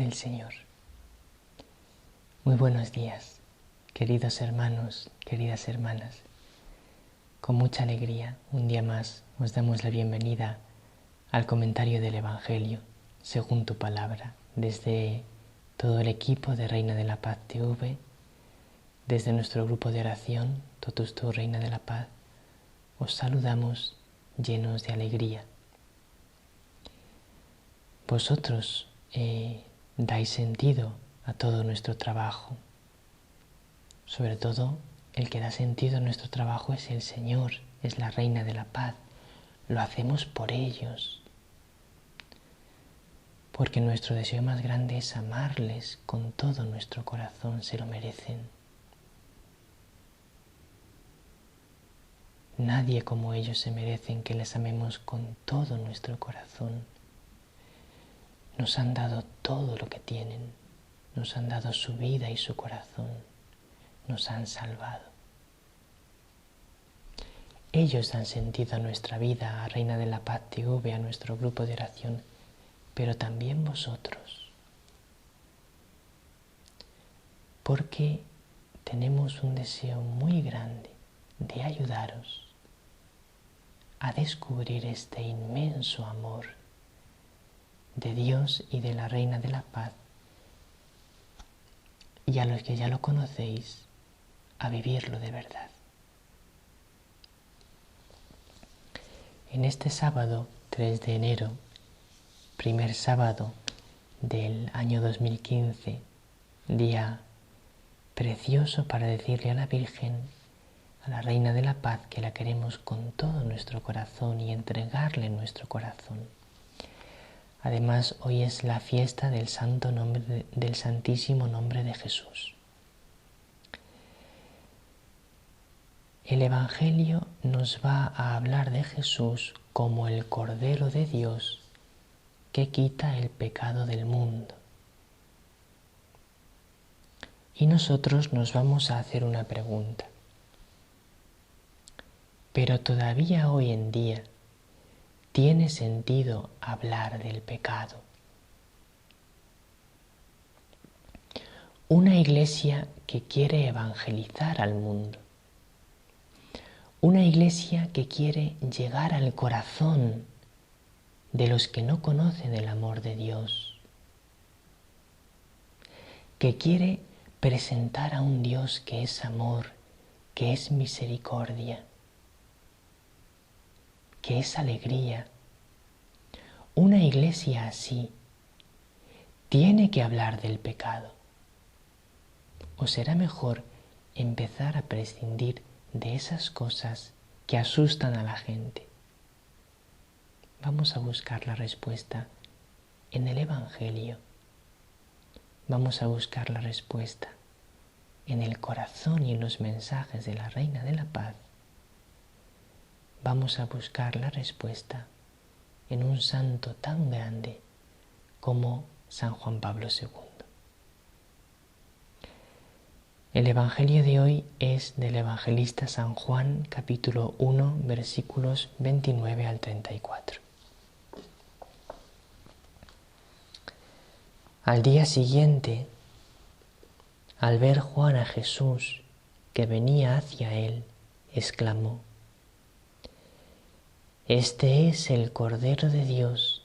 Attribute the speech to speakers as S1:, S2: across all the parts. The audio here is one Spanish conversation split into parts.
S1: del Señor. Muy buenos días, queridos hermanos, queridas hermanas. Con mucha alegría, un día más, os damos la bienvenida al comentario del Evangelio, según tu palabra, desde todo el equipo de Reina de la Paz TV, desde nuestro grupo de oración, Totus tu Reina de la Paz, os saludamos llenos de alegría. Vosotros dais sentido a todo nuestro trabajo. Sobre todo, el que da sentido a nuestro trabajo es el Señor, es la Reina de la Paz. Lo hacemos por ellos. Porque nuestro deseo más grande es amarles con todo nuestro corazón, se lo merecen. Nadie como ellos se merecen que les amemos con todo nuestro corazón. Nos han dado todo lo que tienen, nos han dado su vida y su corazón, nos han salvado. Ellos dan sentido a nuestra vida, a Reina de la Paz TV, a nuestro grupo de oración, pero también vosotros. Porque tenemos un deseo muy grande de ayudaros a descubrir este inmenso amor de Dios y de la Reina de la Paz, y a los que ya lo conocéis, a vivirlo de verdad. En este sábado 3 de enero, primer sábado del año 2015, día precioso para decirle a la Virgen, a la Reina de la Paz, que la queremos con todo nuestro corazón y entregarle nuestro corazón. Además, hoy es la fiesta del del Santísimo Nombre de Jesús. El Evangelio nos va a hablar de Jesús como el Cordero de Dios que quita el pecado del mundo. Y nosotros nos vamos a hacer una pregunta. Pero todavía hoy en día, ¿tiene sentido hablar del pecado? Una iglesia que quiere evangelizar al mundo. Una iglesia que quiere llegar al corazón de los que no conocen el amor de Dios. Que quiere presentar a un Dios que es amor, que es misericordia, que es alegría. Una iglesia así tiene que hablar del pecado. ¿O será mejor empezar a prescindir de esas cosas que asustan a la gente? Vamos a buscar la respuesta en el Evangelio. Vamos a buscar la respuesta en el corazón y en los mensajes de la Reina de la Paz. Vamos a buscar la respuesta en un santo tan grande como San Juan Pablo II. El Evangelio de hoy es del evangelista San Juan, capítulo 1, versículos 29 al 34. Al día siguiente, al ver Juan a Jesús que venía hacia él, exclamó: «Este es el Cordero de Dios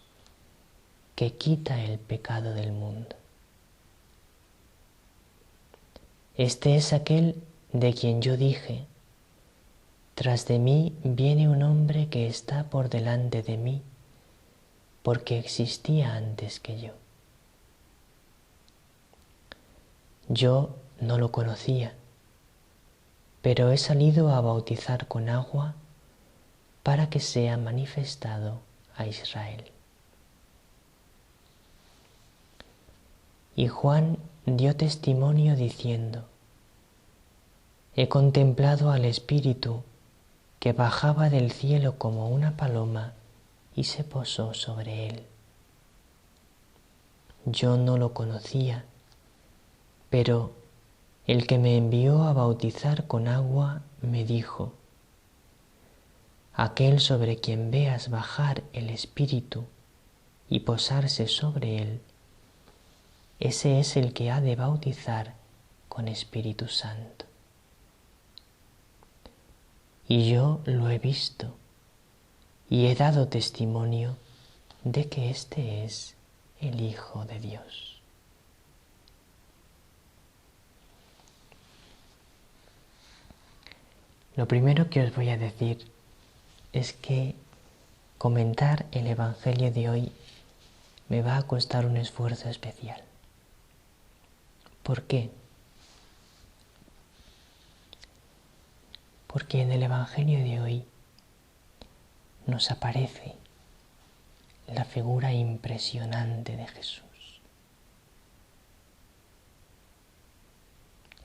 S1: que quita el pecado del mundo. Este es aquel de quien yo dije: tras de mí viene un hombre que está por delante de mí, porque existía antes que yo. Yo no lo conocía, pero he salido a bautizar con agua para que sea manifestado a Israel». Y Juan dio testimonio diciendo: «He contemplado al Espíritu que bajaba del cielo como una paloma y se posó sobre él. Yo no lo conocía, pero el que me envió a bautizar con agua me dijo: aquel sobre quien veas bajar el Espíritu y posarse sobre él, ese es el que ha de bautizar con Espíritu Santo. Y yo lo he visto y he dado testimonio de que este es el Hijo de Dios. Lo primero que os voy a decir es que comentar el Evangelio de hoy me va a costar un esfuerzo especial. ¿Por qué? Porque en el Evangelio de hoy nos aparece la figura impresionante de Jesús.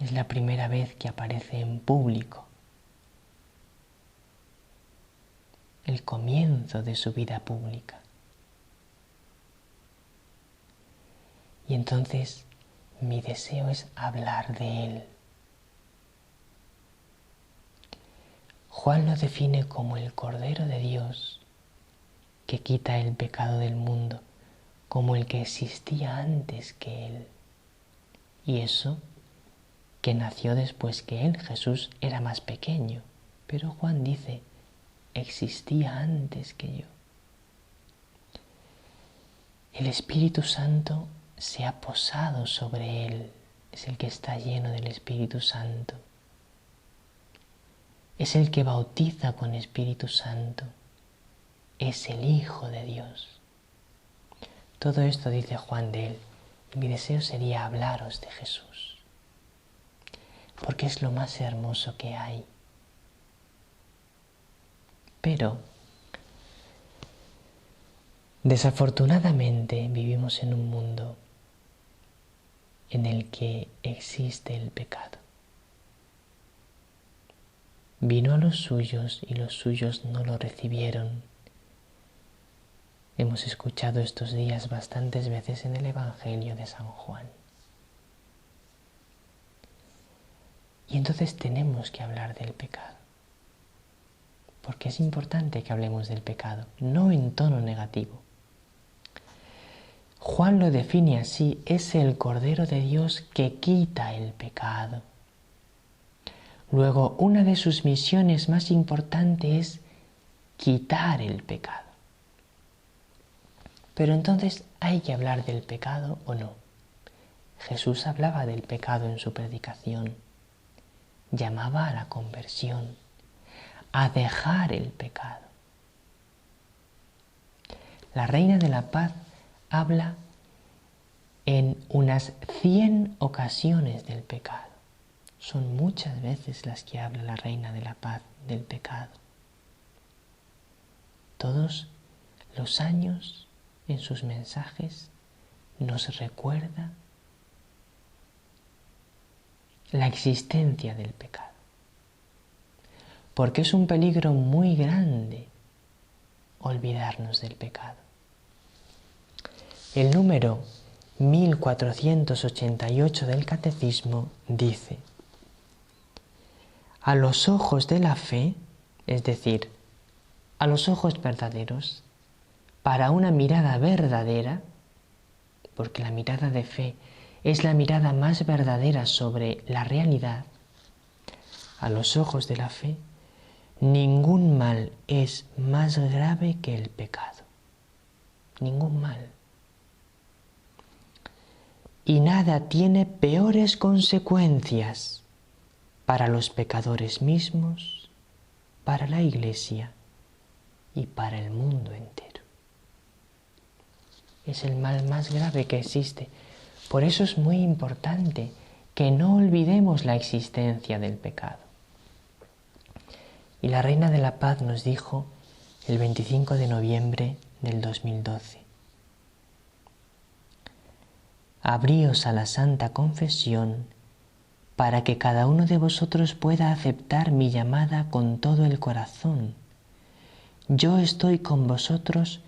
S1: Es la primera vez que aparece en público, el comienzo de su vida pública. Y entonces mi deseo es hablar de Él. Juan lo define como el Cordero de Dios que quita el pecado del mundo, como el que existía antes que Él. Y eso que nació después que Él, Jesús, era más pequeño. Pero Juan dice, existía antes que yo. El Espíritu Santo se ha posado sobre Él, es el que está lleno del Espíritu Santo. Es el que bautiza con Espíritu Santo. Es el Hijo de Dios. Todo esto dice Juan de Él. Y mi deseo sería hablaros de Jesús, porque es lo más hermoso que hay. Pero, desafortunadamente, vivimos en un mundo en el que existe el pecado. Vino a los suyos y los suyos no lo recibieron. Hemos escuchado estos días bastantes veces en el Evangelio de San Juan. Y entonces tenemos que hablar del pecado. Porque es importante que hablemos del pecado, no en tono negativo. Juan lo define así, es el Cordero de Dios que quita el pecado. Luego, una de sus misiones más importantes es quitar el pecado. Pero entonces, ¿hay que hablar del pecado o no? Jesús hablaba del pecado en su predicación. Llamaba a la conversión, a dejar el pecado. La Reina de la Paz habla en unas 100 ocasiones del pecado. Son muchas veces las que habla la Reina de la Paz del pecado. Todos los años en sus mensajes nos recuerda la existencia del pecado. Porque es un peligro muy grande olvidarnos del pecado. El número 1488 del Catecismo dice: a los ojos de la fe, es decir, a los ojos verdaderos, para una mirada verdadera, porque la mirada de fe es la mirada más verdadera sobre la realidad, a los ojos de la fe, ningún mal es más grave que el pecado. Ningún mal. Y nada tiene peores consecuencias para los pecadores mismos, para la Iglesia y para el mundo entero. Es el mal más grave que existe. Por eso es muy importante que no olvidemos la existencia del pecado. Y la Reina de la Paz nos dijo el 25 de noviembre del 2012: abríos a la Santa Confesión para que cada uno de vosotros pueda aceptar mi llamada con todo el corazón. Yo estoy con vosotros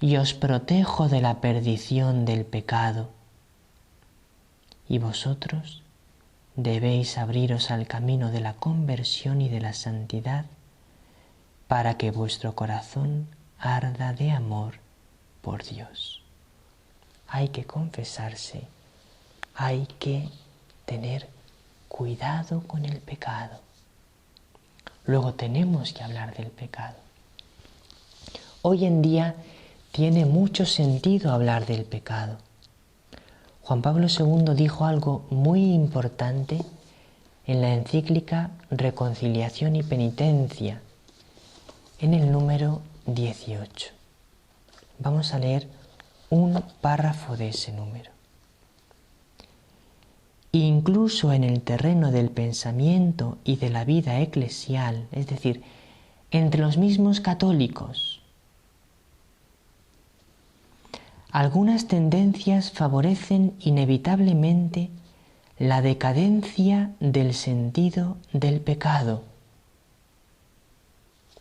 S1: y os protejo de la perdición del pecado. Y vosotros debéis abriros al camino de la conversión y de la santidad para que vuestro corazón arda de amor por Dios. Hay que confesarse hay que tener cuidado con el pecado. Luego tenemos que hablar del pecado. Hoy en día tiene mucho sentido hablar del pecado. Juan Pablo II dijo algo muy importante en la encíclica Reconciliación y Penitencia, en el número 18. Vamos a leer un párrafo de ese número. Incluso en el terreno del pensamiento y de la vida eclesial, es decir, entre los mismos católicos, algunas tendencias favorecen inevitablemente la decadencia del sentido del pecado.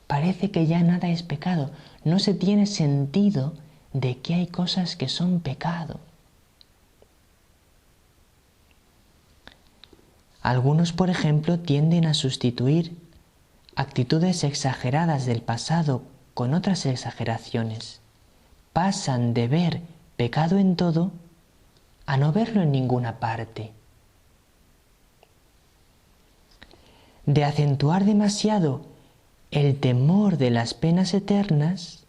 S1: Parece que ya nada es pecado, no se tiene sentido de que hay cosas que son pecado. Algunos, por ejemplo, tienden a sustituir actitudes exageradas del pasado con otras exageraciones. Pasan de ver pecado en todo a no verlo en ninguna parte. De acentuar demasiado el temor de las penas eternas,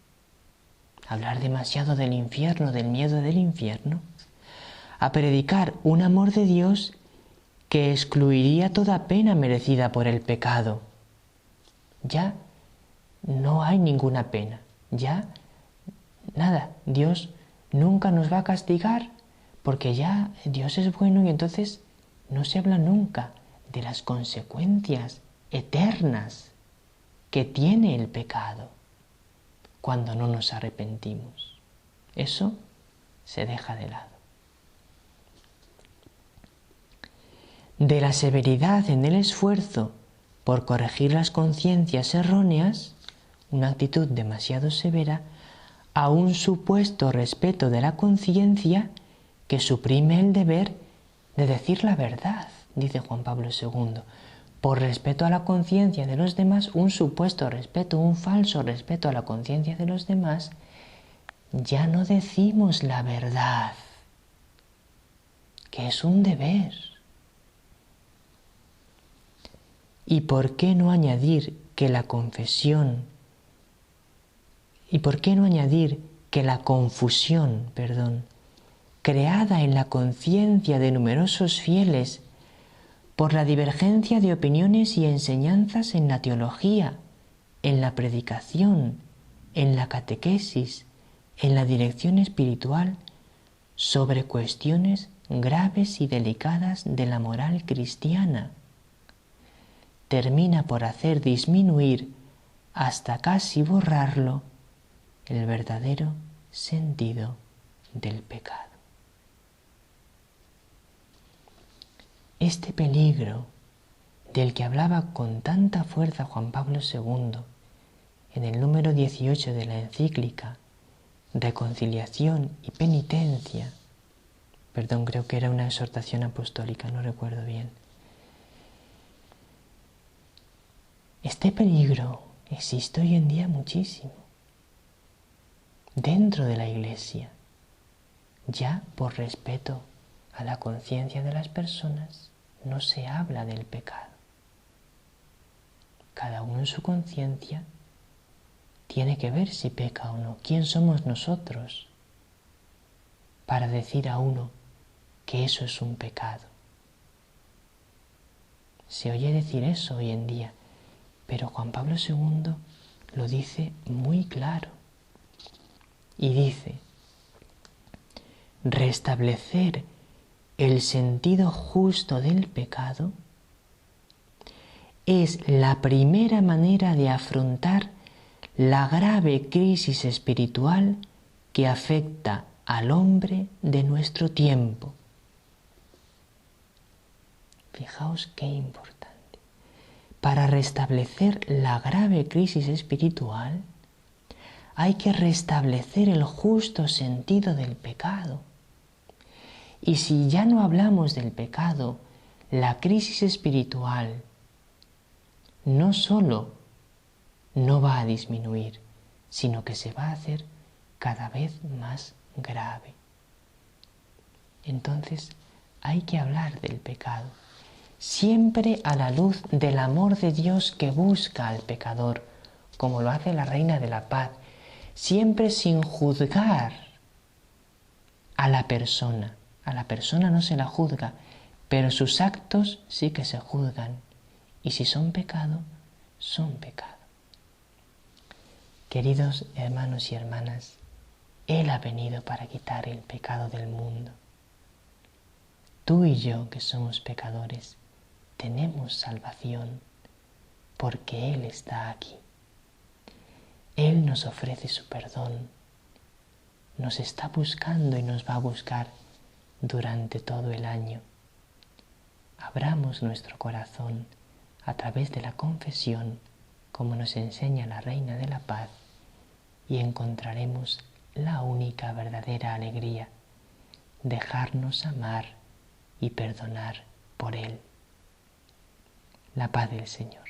S1: hablar demasiado del infierno, del miedo del infierno, a predicar un amor de Dios que excluiría toda pena merecida por el pecado. Ya no hay ninguna pena, ya nada, Dios nunca nos va a castigar porque ya Dios es bueno y entonces no se habla nunca de las consecuencias eternas que tiene el pecado cuando no nos arrepentimos. Eso se deja de lado. De la severidad en el esfuerzo por corregir las conciencias erróneas, una actitud demasiado severa, a un supuesto respeto de la conciencia que suprime el deber de decir la verdad, dice Juan Pablo II. Por respeto a la conciencia de los demás, un supuesto respeto, un falso respeto a la conciencia de los demás, ya no decimos la verdad, que es un deber. ¿Y por qué no añadir que la confesión, y por qué no añadir que la confusión, creada en la conciencia de numerosos fieles por la divergencia de opiniones y enseñanzas en la teología, en la predicación, en la catequesis, en la dirección espiritual, sobre cuestiones graves y delicadas de la moral cristiana, termina por hacer disminuir hasta casi borrarlo el verdadero sentido del pecado? Este peligro del que hablaba con tanta fuerza Juan Pablo II en el número 18 de la encíclica Reconciliación y Penitencia, creo que era una exhortación apostólica, no recuerdo bien. Este peligro existe hoy en día muchísimo dentro de la Iglesia, ya por respeto a la conciencia de las personas. No se habla del pecado. Cada uno en su conciencia tiene que ver si peca o no. ¿Quién somos nosotros para decir a uno que eso es un pecado? Se oye decir eso hoy en día, pero Juan Pablo II lo dice muy claro. Y dice: restablecer el sentido justo del pecado es la primera manera de afrontar la grave crisis espiritual que afecta al hombre de nuestro tiempo. Fijaos qué importante. Para restablecer la grave crisis espiritual hay que restablecer el justo sentido del pecado. Y si ya no hablamos del pecado, la crisis espiritual no solo no va a disminuir, sino que se va a hacer cada vez más grave. Entonces hay que hablar del pecado, siempre a la luz del amor de Dios que busca al pecador, como lo hace la Reina de la Paz, siempre sin juzgar a la persona. A la persona no se la juzga, pero sus actos sí que se juzgan. Y si son pecado, son pecado. Queridos hermanos y hermanas, Él ha venido para quitar el pecado del mundo. Tú y yo, que somos pecadores, tenemos salvación porque Él está aquí. Él nos ofrece su perdón, nos está buscando y nos va a buscar durante todo el año. Abramos nuestro corazón a través de la confesión, como nos enseña la Reina de la Paz, y encontraremos la única verdadera alegría, dejarnos amar y perdonar por Él. La paz del Señor.